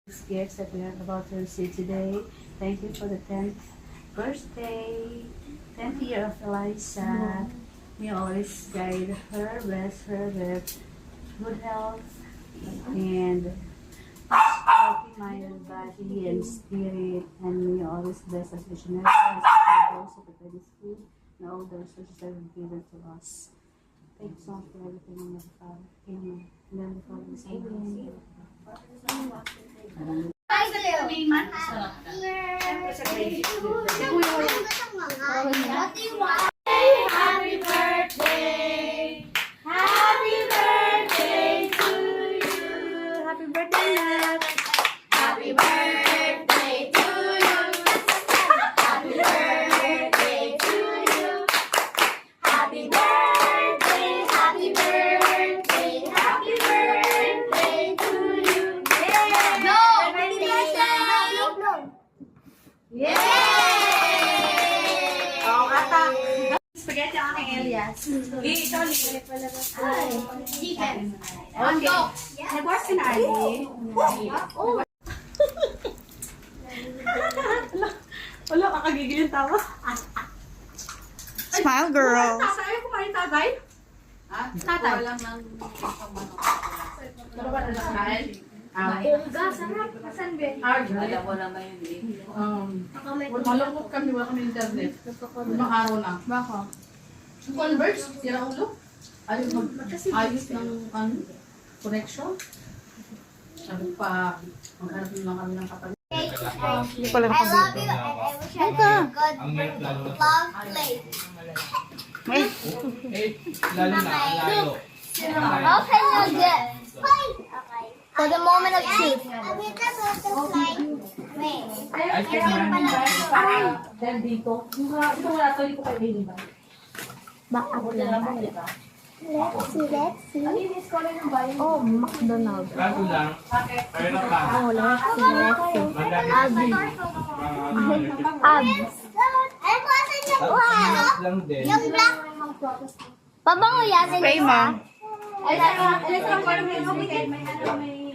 Gifts that we are about to receive today. Thank you for the 10th birthday, 10th year of Eliza. May always guide her, bless her with good health and healthy mind and body and spirit. And may always bless us with generous those who prepare this food and all those resources that have been given to us. Thank you so much for everything, Mother Father. Amen. Amen. Amen. Happy birthday! Happy birthday to you! Happy birthday, Nat! Happy birthday to you! Happy birthday to you! Happy birthday! Happy birthday! Happy birthday to you! Yeah! No! Happy birthday! No! Yay! Spaghetti ako kay Elias. Ito, Chicken. Okay. Nag-work ka na, Ali? Wala, kakagigil yung tawa. Smile, girl. Tatay, ayaw kumain tatay? Tatay. Ano ba na nakain? Pungga, sarap. Asan, be? Alam mo naman yun eh. Malungkot kami, wala kami internet. Limang araw na. Baka. Converse, sira ulo. Ayos ng connection. Sabi pa, maghanap naman kami ng kapatid. Hindi pala I love you and I wish I had a good love plate. Lalo na, lalo. Okay, now good. Okay. For the moment of truth. Ay, kaya Dahil dito, ito wala to, hindi ko kayo hindi ba? Ako lang. Let's see. Oh, McDonald's. Lalo lang. Ayun na pa. Oh, let's see. Madami. Abs. Ano po sa inyo? Ingat lang din. Yung black. Pabango yasin Spray mo. Ito ang may